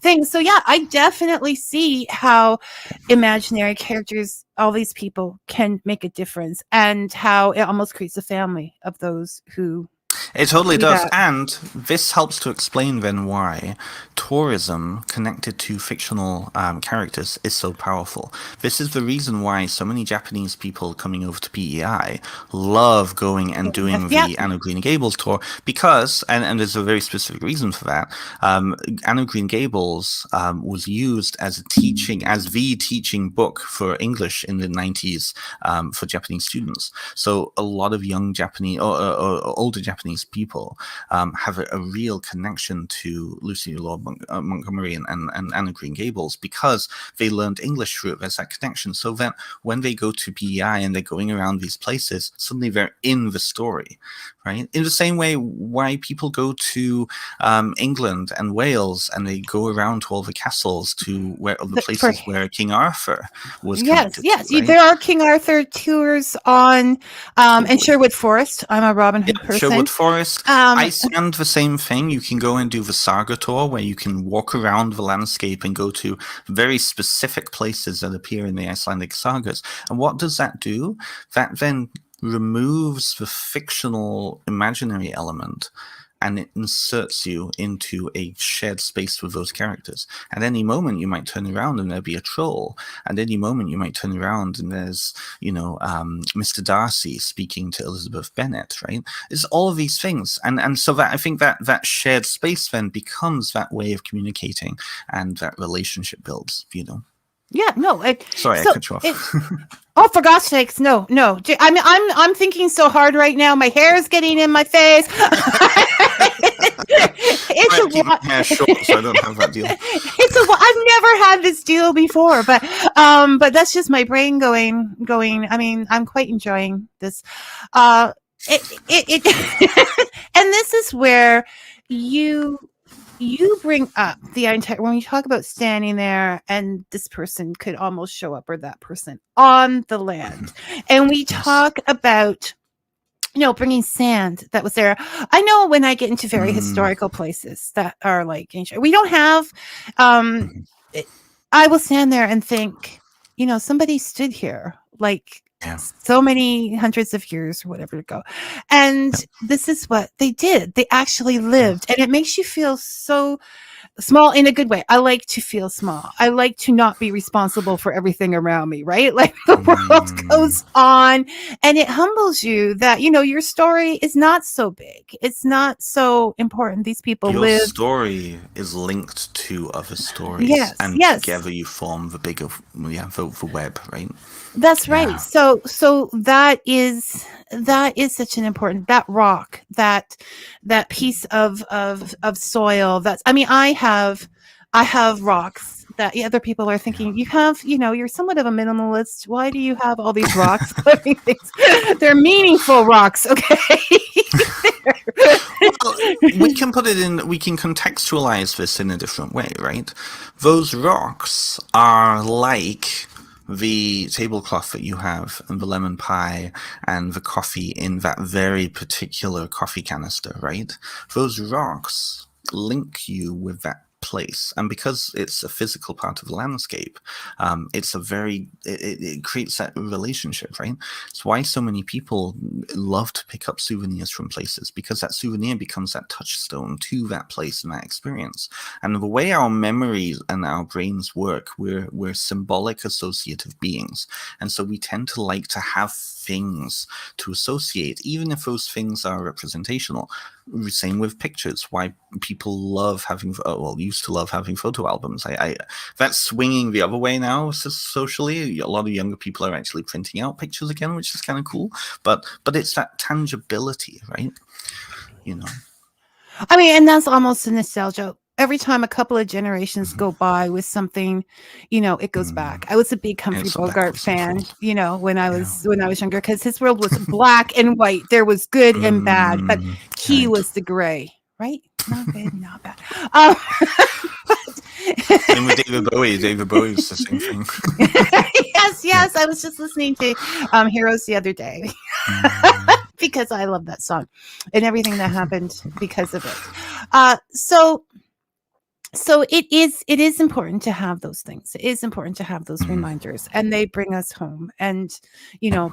thing. So yeah, I definitely see how imaginary characters, all these people, can make a difference, and how it almost creates a family of those who It totally See does. that? And this helps to explain then why tourism connected to fictional characters is so powerful. This is the reason why so many Japanese people coming over to PEI love going and doing Yeah. the Anne of Green Gables tour because, and there's a very specific reason for that, Anne of Green Gables was used as the teaching book for English in the 90s for Japanese students. So a lot of young Japanese or older Japanese people have a real connection to Lucy Lord Montgomery and Anne of Green Gables because they learned English through it. There's that connection. So then when they go to PEI and they're going around these places, suddenly they're in the story, right? In the same way why people go to England and Wales and they go around to all the castles to the places where King Arthur was connected to, right? There are King Arthur tours on and Sherwood Forest. I'm a Robin Hood person. Sherwood Forest. Iceland, the same thing. You can go and do the saga tour where you can walk around the landscape and go to very specific places that appear in the Icelandic sagas. And what does that do? That then removes the fictional imaginary element and it inserts you into a shared space with those characters. At any moment, you might turn around and there'll be a troll. At any moment, you might turn around and there's, Mr. Darcy speaking to Elizabeth Bennet, right? It's all of these things. And so that I think that shared space then becomes that way of communicating and that relationship builds, Yeah, no. Sorry, I cut you off. Oh, for God's sakes, no. I mean, I'm thinking so hard right now. My hair is getting in my face. It's a lot. Hair short, so I don't have that deal. It's a lot. I've never had this deal before, but that's just my brain going. I mean, I'm quite enjoying this. It and this is where you bring up the entire, when you talk about standing there and this person could almost show up or that person on the land. And we talk about, bringing sand that was there. I know when I get into very historical places that are like ancient, we don't have, I will stand there and think, somebody stood here like so many hundreds of years or whatever ago. And this is what they did. They actually lived. And it makes you feel so small in a good way. I like to feel small. I like to not be responsible for everything around me, right? Like the world goes on and it humbles you that, your story is not so big. It's not so important. These people live. Your story is linked to other stories. And together you form the bigger, the web, right? That's right. Yeah. So that is such an important, that rock, that piece of soil. I have rocks that other people are thinking you have, you're somewhat of a minimalist. Why do you have all these rocks? They're meaningful rocks. Okay. Well, we can contextualize this in a different way, right? Those rocks are like the tablecloth that you have and the lemon pie and the coffee in that very particular coffee canister, right? Those rocks link you with that place, and because it's a physical part of the landscape, it creates that relationship, right? It's why so many people love to pick up souvenirs from places, because that souvenir becomes that touchstone to that place and that experience. And the way our memories and our brains work, we're symbolic associative beings, and so we tend to like to have things to associate, even if those things are representational. Same with pictures. Why people love having, used to love having photo albums. That's swinging the other way now socially. A lot of younger people are actually printing out pictures again, which is kind of cool. But it's that tangibility, right? I mean, and that's almost a nostalgia. Every time a couple of generations go by with something, it goes back. I was a big Humphrey Bogart fan, when I was younger, because his world was black and white. There was good and bad, but he was the gray, right? Not good, not bad. Same with David Bowie. David Bowie was the same thing. Yes. I was just listening to Heroes the other day because I love that song and everything that happened because of it. So So it is important to have those things. It is important to have those Mhm. reminders, and they bring us home, and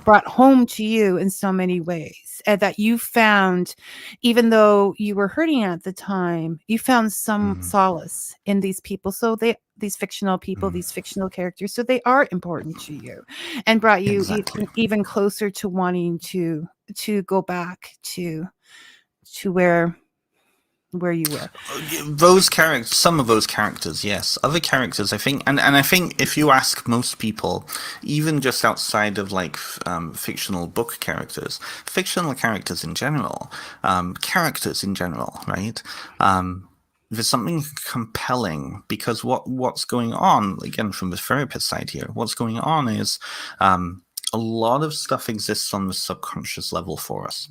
brought home to you in so many ways, and that you found, even though you were hurting at the time, you found some Mhm. solace in these people. So these fictional people, these fictional characters, so they are important to you, and brought you Exactly. even closer to wanting to go back to where you were. Those characters, some of those characters, yes. Other characters, I think, and I think if you ask most people, even just outside of like fictional book characters, fictional characters in general, right? There's something compelling because what's going on, again from the therapist side here, what's going on is a lot of stuff exists on the subconscious level for us.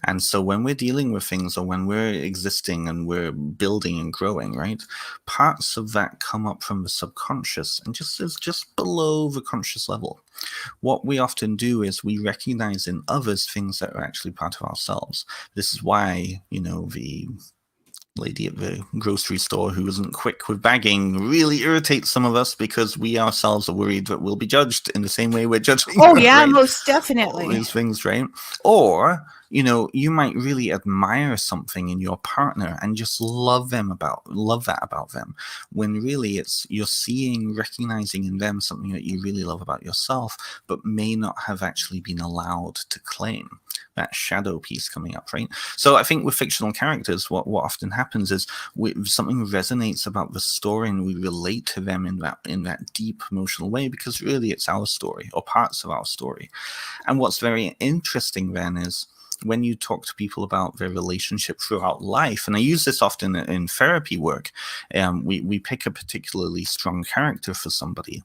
And so when we're dealing with things, or when we're existing and we're building and growing, right, parts of that come up from the subconscious and just below the conscious level. What we often do is we recognize in others things that are actually part of ourselves. This is why, the lady at the grocery store who isn't quick with bagging really irritates some of us, because we ourselves are worried that we'll be judged in the same way we're judging Oh her, yeah, right? most All definitely. these things, right? Or you might really admire something in your partner and just love that about them, when really it's you're recognizing in them something that you really love about yourself, but may not have actually been allowed to claim. That shadow piece coming up, right? So I think with fictional characters, what often happens is something resonates about the story, and we relate to them in that deep emotional way, because really it's our story or parts of our story. And what's very interesting then is when you talk to people about their relationship throughout life, and I use this often in therapy work, we pick a particularly strong character for somebody.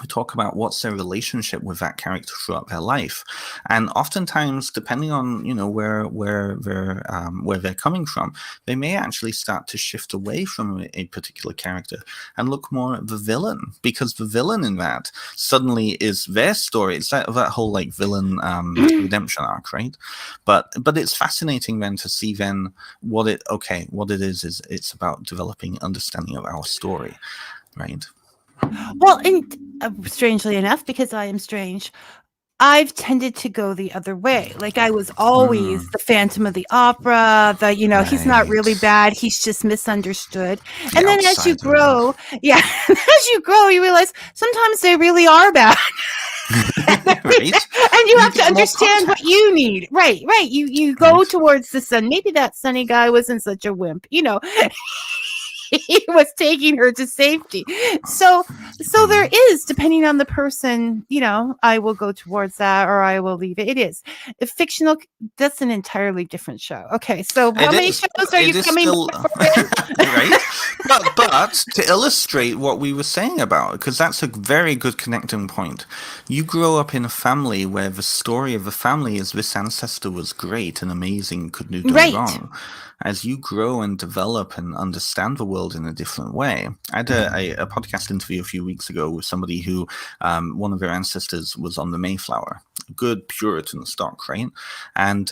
We talk about what's their relationship with that character throughout their life, and oftentimes, depending on where they're coming from, they may actually start to shift away from a particular character and look more at the villain, because the villain in that suddenly is their story. It's that whole like villain redemption arc, right? But it's fascinating then to see then what it is it's about developing understanding of our story, right? Well, and strangely enough, because I am strange, I've tended to go the other way. Like I was always Mm, the Phantom of the Opera, he's not really right. bad, he's just misunderstood. The And then as you outsider, right? grow, yeah, as you grow, you realize sometimes they really are bad. Right? And you You have to get more understand what context, you need. Right, right. You go right? towards the sun. Maybe that sunny guy wasn't such a wimp, he was taking her to safety. So there Mm. is, depending on the person, I will go towards that or I will leave it. It is a fictional. That's an entirely different show. Okay, so how It many is. shows are you It is coming still back for? Ben? right, but to illustrate what we were saying about, because that's a very good connecting point. You grow up in a family where the story of the family is this ancestor was great and amazing, could do no Right. wrong. As you grow and develop and understand the world in a different way, I had a podcast interview a few weeks ago with somebody who one of their ancestors was on the Mayflower, good Puritan stock, right? And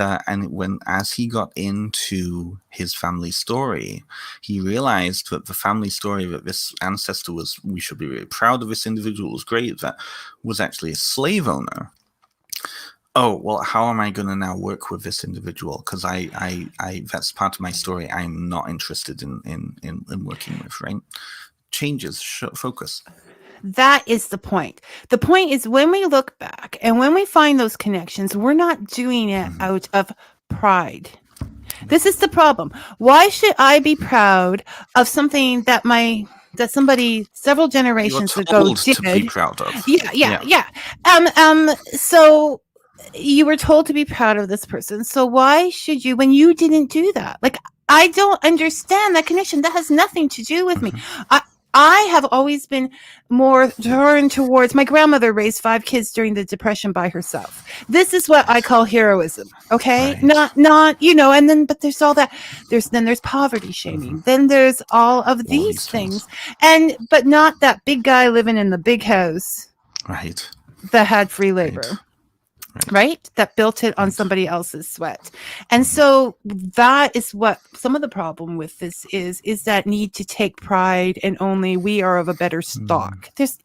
when as he got into his family story, he realized that the family story that this ancestor was, we should be really proud of this individual, was great, that was actually a slave owner. Oh, well, how am I going to now work with this individual? Because I that's part of my story I'm not interested in working with, right? Changes, focus. That is the point. The point is when we look back and when we find those connections, we're not doing it Mhm. out of pride. This No. is the problem. Why should I be proud of something that somebody several You're generations ago told to be did? proud of. Yeah, yeah, Yeah. yeah. So you were told to be proud of this person. So why should you when you didn't do that? Like I don't understand that connection. That has nothing to do with me. Mhm. I I have always been more turned towards my grandmother raised 5 kids during the depression by herself. This is what I Right. call heroism. Okay? Right. Not, and then but there's all that there's poverty Mhm. shaming. Then there's all of All these these things. things. But not that big guy living in the big house Right. that had free Right. labor. right? That built it on somebody else's sweat. And so that is what some of the problem with this is that need to take pride and only we are of a better stock. There's,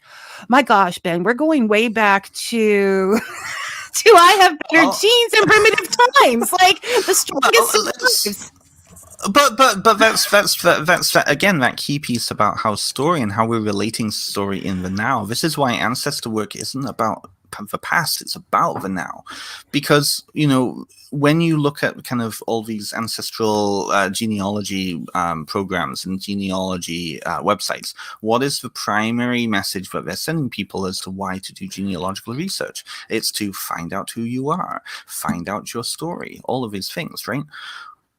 my gosh, Ben, we're going way back to I have better genes in primitive times, like the strongest survives. But that's again that key piece about how story and how we're relating to story in the now. This is why ancestor work isn't about the past, it's about the now, because when you look at kind of all these ancestral genealogy programs and genealogy websites, what is the primary message that they're sending people as to why to do genealogical research? It's to find out who you are, find out your story, all of these things, right?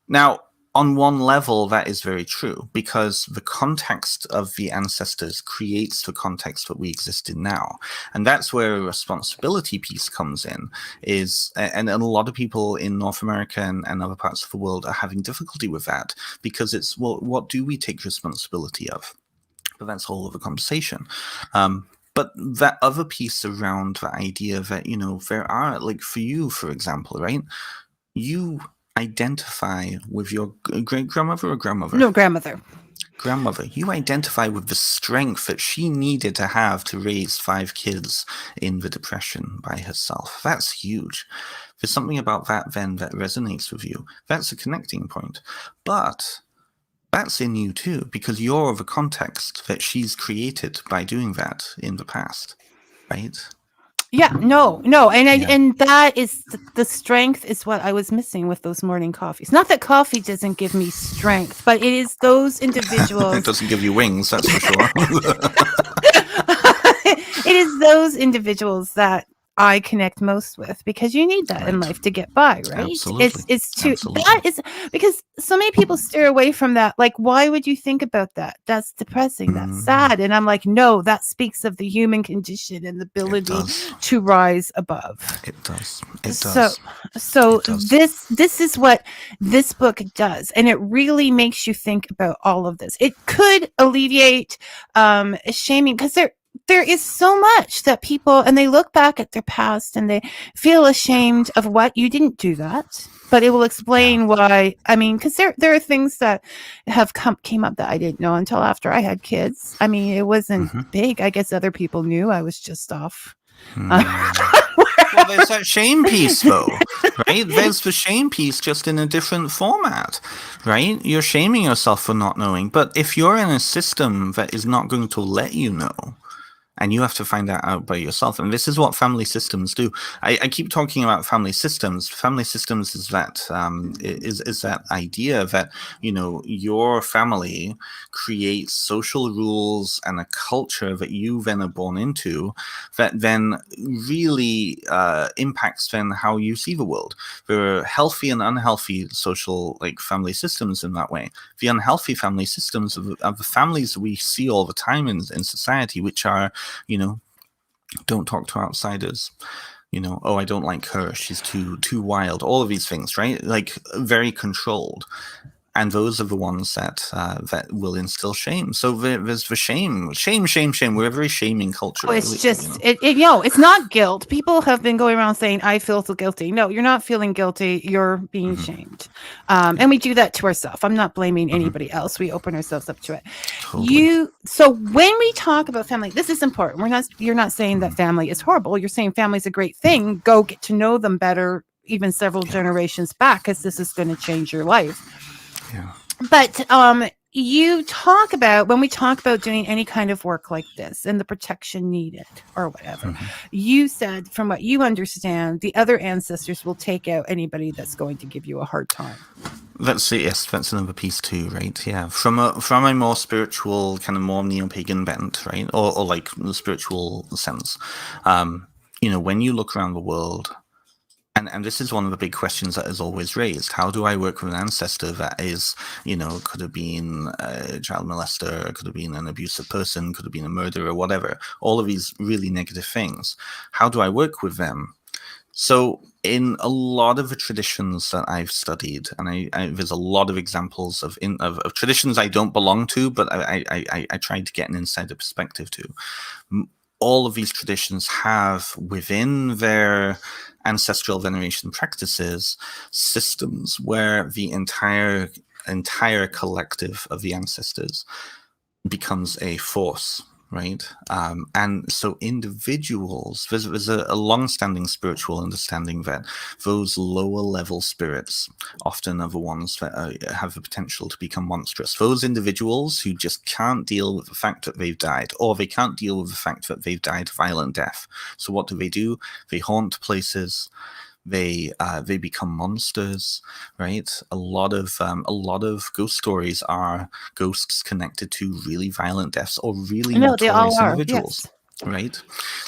Now, on one level, that is very true, because the context of the ancestors creates the context that we exist in now. And that's where a responsibility piece comes in, and a lot of people in North America and other parts of the world are having difficulty with that, because it's, well, what do we take responsibility of? But that's a whole other conversation. But that other piece around the idea that, there are, like for you, for example, right? You identify with your great-grandmother or grandmother? No, grandmother. Grandmother. You identify with the strength that she needed to have to raise 5 kids in the Depression by herself. That's huge. There's something about that then that resonates with you. That's a connecting point. But that's in you too, because you're the context that she's created by doing that in the past, right? Yeah, no, and that is the strength is what I was missing with those morning coffees. Not that coffee doesn't give me strength, but it is those individuals. It doesn't give you wings, that's for sure. It is those individuals that I connect most with, because you need that in life to get by, right? Absolutely. That is because so many people steer away from that. Like, why would you think about that? That's depressing. That's sad. And I'm like, no, that speaks of the human condition and the ability to rise above. It does. It does. So this is what this book does, and it really makes you think about all of this. It could alleviate shaming, because there is so much that people, and they look back at their past and they feel ashamed of what you didn't do that, but it will explain why. I mean, because there are things that have came up that I didn't know until after I had kids. I mean, it wasn't big. I guess other people knew. I was just off. Well, there's that shame piece, though, right? There's the shame piece, just in a different format, right? You're shaming yourself for not knowing. But if you're in a system that is not going to let you know, and you have to find that out by yourself. And this is what family systems do. I keep talking about family systems. Family systems is that is that idea that, your family creates social rules and a culture that you then are born into that then really impacts then how you see the world. There are healthy and unhealthy social, like, family systems in that way. The unhealthy family systems are the families we see all the time in society, which are, don't talk to outsiders, oh, I don't like her, she's too wild, all of these things, right? Like, very controlled. And those are the ones that will instill shame. So there's the shame. We're a very shaming culture. Oh, it's just, it's not guilt. People have been going around saying, I feel so guilty. No, you're not feeling guilty. You're being shamed. And we do that to ourselves. I'm not blaming anybody else. We open ourselves up to it. Totally. So when we talk about family, this is important. You're not saying that family is horrible. You're saying family is a great thing. Go get to know them better, even several generations back, because this is going to change your life. Yeah. But you talk about, when we talk about doing any kind of work like this and the protection needed or whatever, you said, from what you understand, the other ancestors will take out anybody that's going to give you a hard time. That's another piece too, right? Yeah, from a more spiritual, kind of more neo-pagan bent, right, or like the spiritual sense. When you look around the world. And this is one of the big questions that is always raised. How do I work with an ancestor that is, could have been a child molester, could have been an abusive person, could have been a murderer, whatever. All of these really negative things. How do I work with them? So in a lot of the traditions that I've studied, and there's a lot of examples of traditions I don't belong to, but I tried to get an insider perspective to. all of these traditions have within their ancestral veneration practices systems where the entire collective of the ancestors becomes a force, right? And so individuals, there's a long-standing spiritual understanding that those lower level spirits often are the ones that have the potential to become monstrous. Those individuals who just can't deal with the fact that they've died, or they can't deal with the fact that they've died violent death. So what do? They haunt places. They become monsters, right? A lot of ghost stories are ghosts connected to really violent deaths or really No, they all notorious are. individuals. Yes. Right.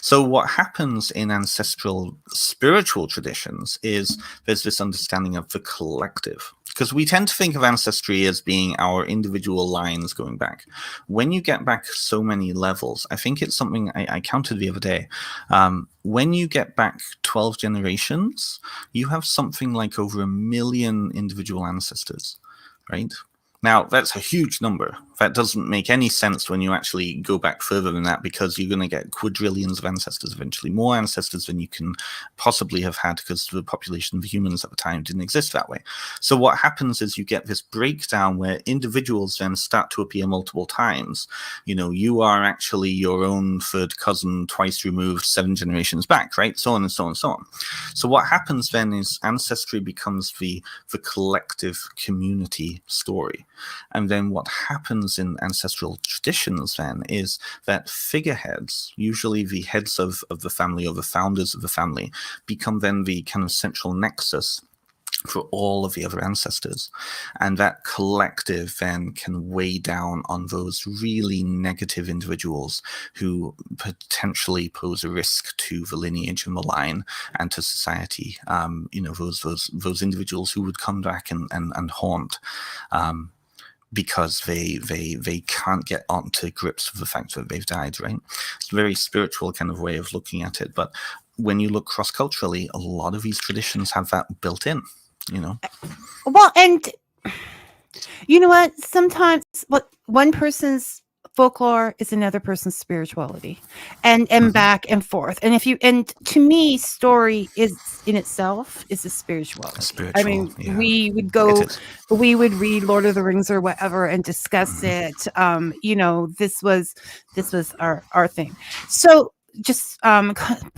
So what happens in ancestral spiritual traditions is there's this understanding of the collective, because we tend to think of ancestry as being our individual lines going back. When you get back so many levels, I think it's something I counted the other day. When you get back 12 generations, you have something like over 1 million individual ancestors, right? Now, that's a huge number. That doesn't make any sense when you actually go back further than that, because you're going to get quadrillions of ancestors eventually, more ancestors than you can possibly have had, because the population of humans at the time didn't exist that way. So what happens is you get this breakdown where individuals then start to appear multiple times. You know, you are actually your own third cousin twice removed 7 generations back, right? So on and so on and so on. So what happens then is ancestry becomes the collective community story. And then what happens in ancestral traditions then is that figureheads, usually the heads of the family or the founders of the family, become then the kind of central nexus for all of the other ancestors. And that collective then can weigh down on those really negative individuals who potentially pose a risk to the lineage and the line and to society. You know, those individuals who would come back and haunt. Because they can't get onto grips with the fact that they've died, right? It's a very spiritual kind of way of looking at it. But when you look cross-culturally, a lot of these traditions have that built in, you know? Well, and you know what? Sometimes what one person's folklore is another person's spirituality, and back and forth. And to me, story is in itself is a spirituality. I mean, yeah. we would read Lord of the Rings or whatever and discuss it. You know, this was our thing. So just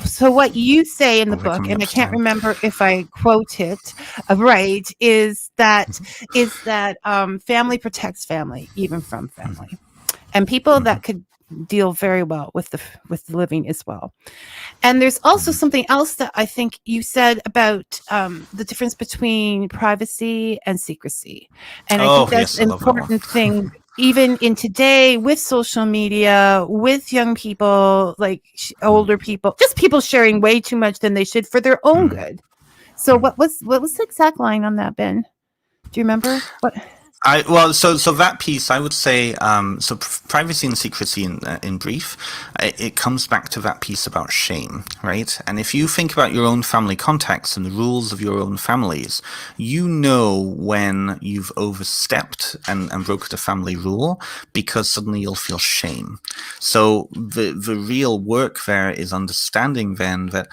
so what you say in the book, and I can't remember if I quote it right, is that family protects family, even from family, and people that could deal very well with the living as well. And there's also something else that I think you said about the difference between privacy and secrecy, and I think that's an important thing. Even in today, with social media, with young people, like older people, just people sharing way too much than they should for their own good. So what was the exact line on that, Ben? Do you remember what? So that piece, I would say, so privacy and secrecy in brief, it comes back to that piece about shame, right? And if you think about your own family context and the rules of your own families, you know when you've overstepped and broken a family rule, because suddenly you'll feel shame. So the real work there is understanding then that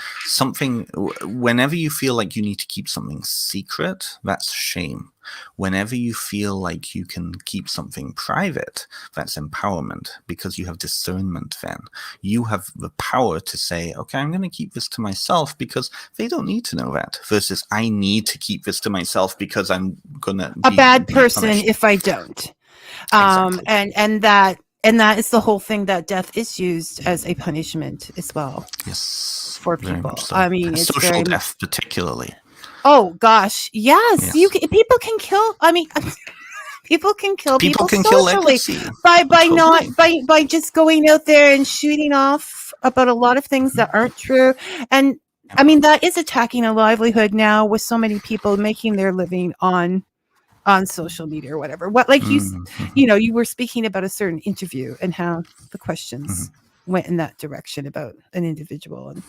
whenever you feel like you need to keep something secret, that's shame. Whenever you feel like you can keep something private, that's empowerment, because you have discernment then. You have the power to say, okay, I'm going to keep this to myself because they don't need to know that, versus I need to keep this to myself because I'm going to be a bad person if I don't. Exactly. And that is the whole thing, that death is used as a punishment as well. Yes. For people. So. I mean, it's social very death particularly. Oh gosh, yes. People can kill. I mean, people can kill people socially by just going out there and shooting off about a lot of things that aren't true. And I mean, that is attacking a livelihood now, with so many people making their living on social media or whatever. What, like you were speaking about a certain interview and how the questions went in that direction about an individual, and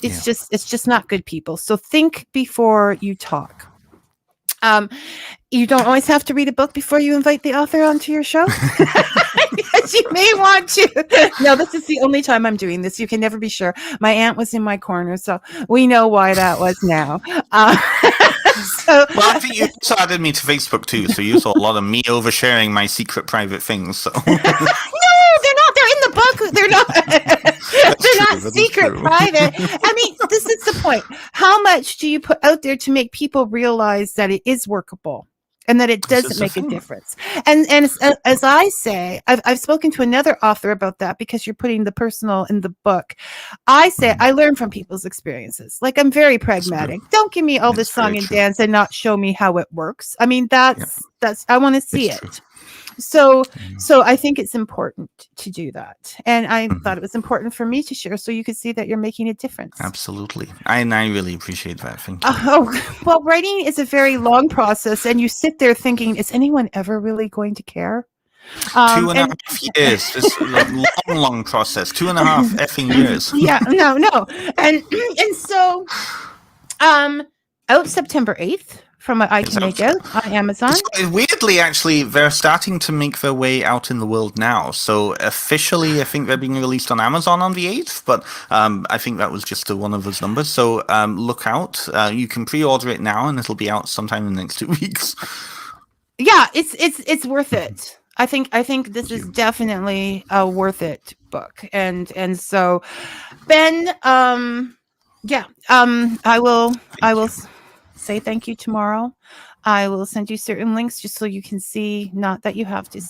it's just not good, people. So think before you talk. You don't always have to read a book before you invite the author onto your show. Yes, you may want to. No, this is the only time I'm doing this. You can never be sure. My aunt was in my corner, so we know why that was now. Well, I think you also added me to Facebook too, so you saw a lot of me oversharing my secret private things. So. No, they're not. They're in the book. They're not. They're not secret private. I mean, this is the point. How much do you put out there to make people realize that it is workable? And that it doesn't make a difference. And as I say, I've spoken to another author about that, because you're putting the personal in the book. I say I learn from people's experiences. Like, I'm very pragmatic. Don't give me all this song and dance and not show me how it works. I mean, that's I want to see it. So I think it's important to do that. And I thought it was important for me to share, so you could see that you're making a difference. Absolutely. And I really appreciate that. Thank you. Well, writing is a very long process, and you sit there thinking, is anyone ever really going to care? 2.5 years. It's a long process. 2.5 effing years. Yeah, no. And so out September 8th. From what I can make out on Amazon. Weirdly, actually, they're starting to make their way out in the world now. So officially, I think they're being released on Amazon on the 8th, but I think that was just one of those numbers. So look out. You can pre-order it now, and it'll be out sometime in the next 2 weeks. Yeah, it's worth it. I think this is definitely a worth it book. And so, Ben, I will say thank you tomorrow. I will send you certain links just so you can see, not that you have to,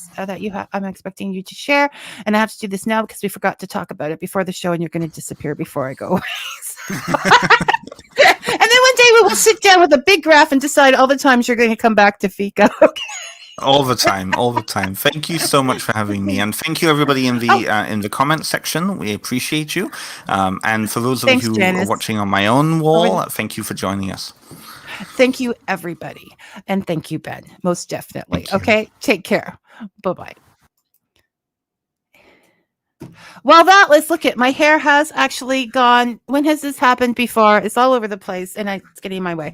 I'm expecting you to share. And I have to do this now because we forgot to talk about it before the show, and you're going to disappear before I go away. And then one day we will sit down with a big graph and decide all the times you're going to come back to Fika. Okay. All the time. Thank you so much for having me, and thank you everybody in the comment section. We appreciate you. And for those of you who are watching on my own wall, thank you for joining us. Thank you, everybody, and thank you, Ben. Most definitely. Okay, take care. Bye-bye. Well, look at my hair has actually gone. When has this happened before? It's all over the place, and it's getting in my way.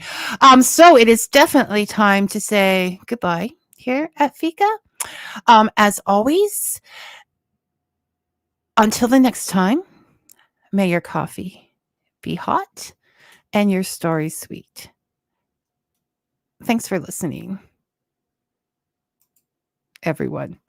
So it is definitely time to say goodbye here at Fika. As always, until the next time, may your coffee be hot and your story sweet. Thanks for listening, everyone.